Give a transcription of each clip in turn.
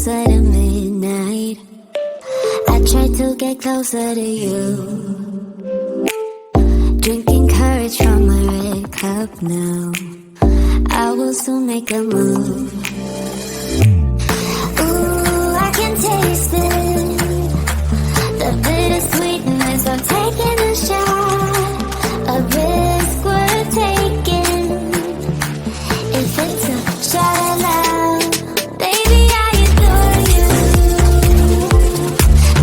closer to midnight. I try to get closer to you. Drinking courage from my red cup now. I will soon make a move. Ooh, I can taste it. The bittersweetness of taking a shot. A risk worth taking. If it's a shot at love, baby, I adore you.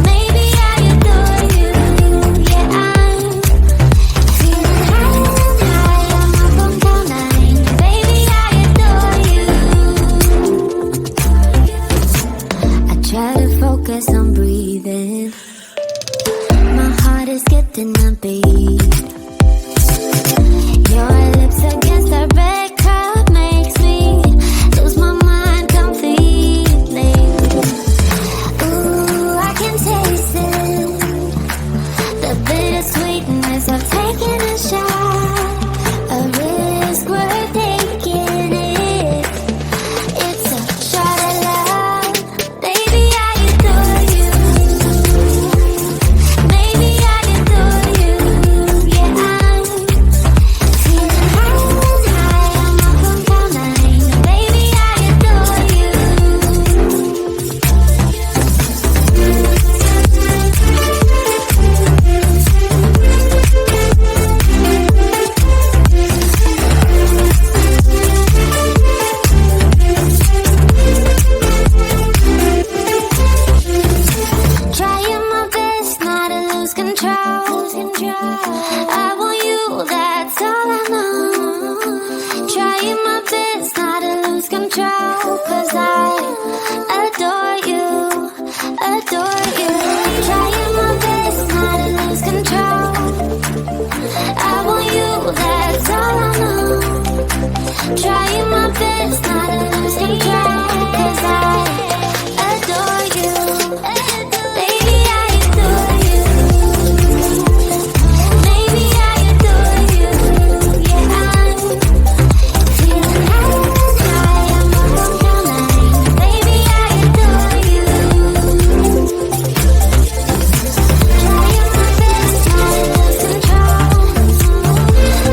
Maybe I adore you. Yeah, I'm feeling high. I'm up on cloud nine. Baby, I adore you. I try to focus on breathing. My heart is skipping a beat. Your lips against the red cup makes me lose my mind completely. Ooh, I can taste it. The bittersweetness of taking a shot. A risk worth taking it. It's a shot at love. Baby, I adore you. Maybe I adore you. Yeah, I'm feeling high. I'm up on cloud nine. Baby, I adore you. Trying my best not to lose control. I want you, that's all I know. Trying my best not to lose control. 'Cause I adore you, adore you. Trying my best not to lose control. I want you, that's all I know. Trying my best not to lose control. 'Cause I adore you. Baby, I adore you. Maybe I adore you. Yeah, I'm feeling high. I'm up on cloud nine. Baby, I adore you. Trying my best not to lose control.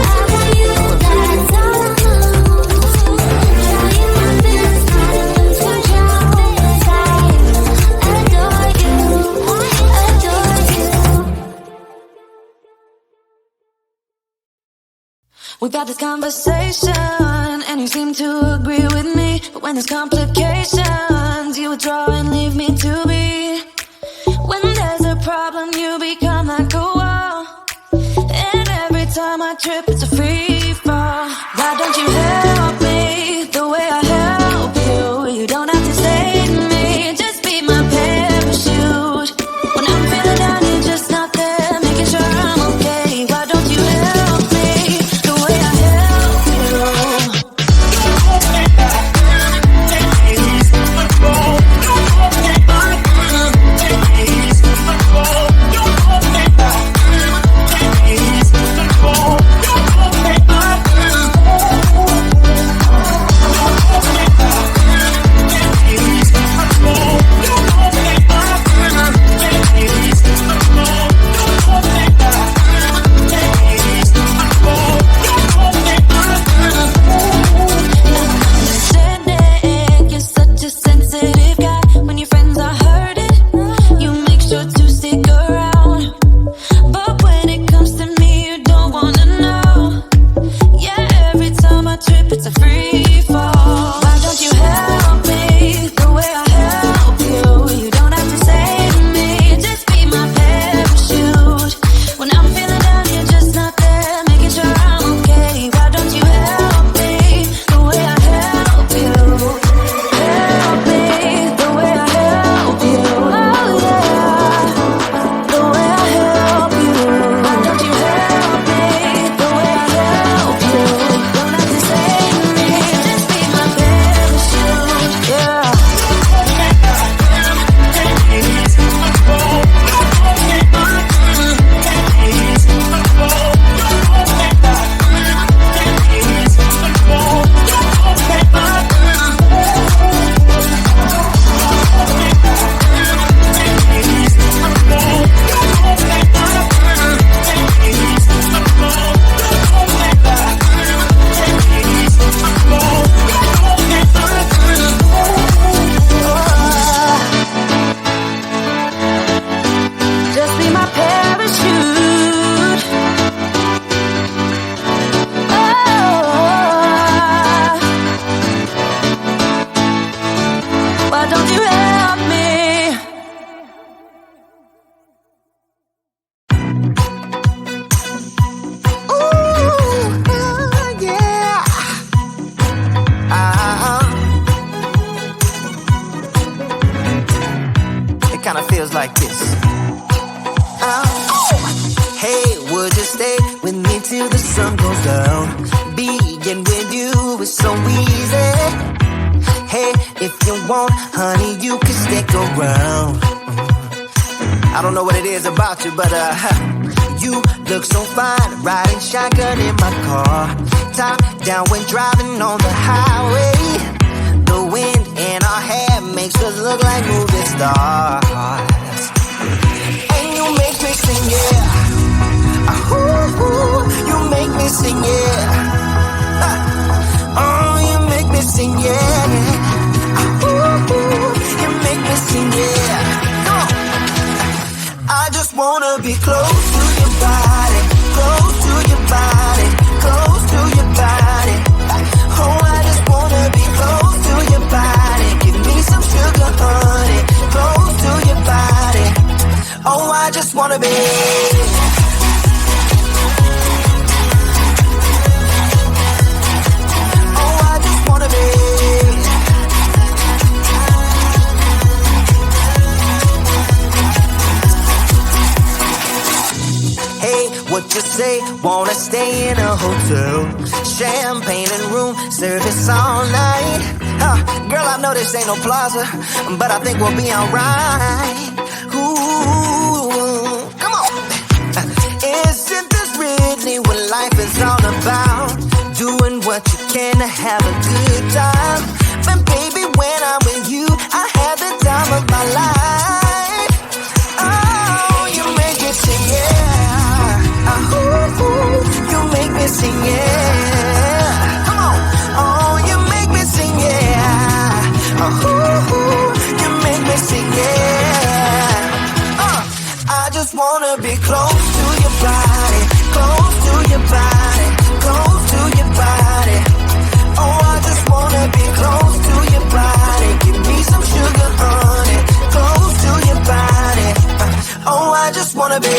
I want you, that's all I know. Trying my best not to lose control. 'Cause I adore you, adore you. We've had this conversation, and you seem to agree with me. But when there's complications, you withdraw and leave me to be. When there's a problem, you become like a wall. And every time I trip, it's a free fall. Why don't you help me the way I help you? You don't have to save me, just be my parachute. When I'm feeling down, you're just not there, making sure I'm okay. Why don't you help me the way I help you? Don't Hey, would you stay with me till the sun goes down? Being with you is so easy. Hey, if you want, honey, you can stick around. I don't know what it is about you, but you look so fine, riding shotgun in my car. Top down when driving on the highway. The wind in our hair makes us look like movie stars. And you make me sing, yeah. Ooh, you make me sing, yeah. Oh, you make me sing, yeah. Ooh, you make me sing, yeah. I just wanna be close to your body, close to your body, close to your body. Oh, I just wanna be close to your body. Give me some sugar, honey, close to your body. Oh, I just wanna be. Oh, I just wanna be. What you say? Wanna stay in a hotel? Champagne and room service all night. Girl, I know this ain't no plaza, but I think we'll be alright. Ooh, come on. Isn't this really what life is all about? Doing what you can to have a good time. But baby, when I'm with you, I have the time of my life. Oh, you make it sing, yeah. Ooh, you make me sing, yeah. Come on. Oh, you make me sing, yeah. Ooh, you make me sing, yeah. I just wanna be close to your body, close to your body, close to your body. Oh, I just wanna be close to your body. Give me some sugar, honey, close to your body. Oh, I just wanna be.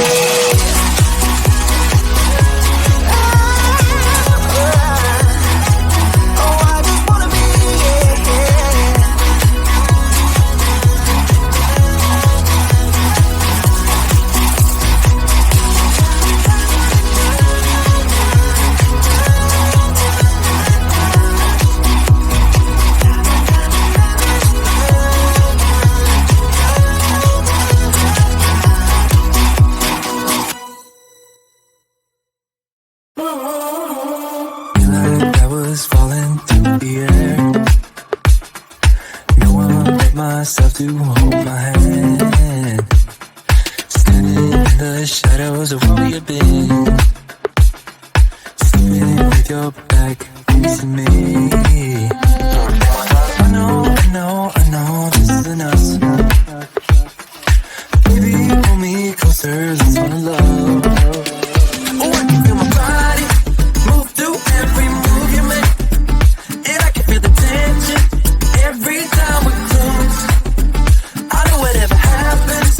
Myself to hold my hand, standing in the shadows of where you've been, sleeping with your back facing me. I know this isn't us. Baby, pull me closer, let's fall in love. Oh, I can feel my body move through every move you make, and I can feel the tension every time we close. I know whatever happens,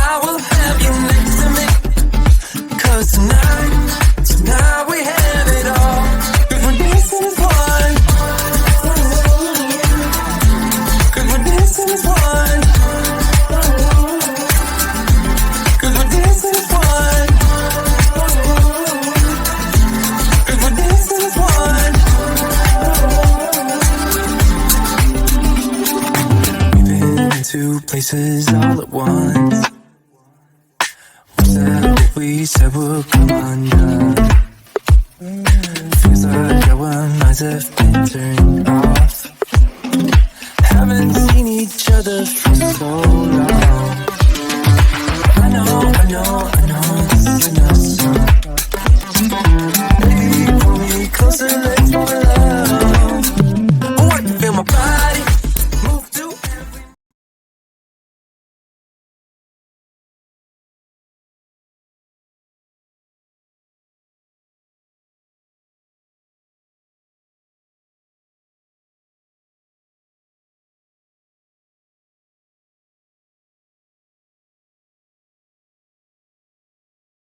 I will have you next to me. 'Cause tonight we have it all. 'Cause we're dancing as one. 'Cause we're dancing as one. 'Cause we're dancing as one. 'Cause we're dancing as one. Two places all at once. Was that what we said would come undone? Feels like our minds have been turned off. Haven't seen each other for so long. I know this isn't us. Baby, pull me closer, let's fall in love.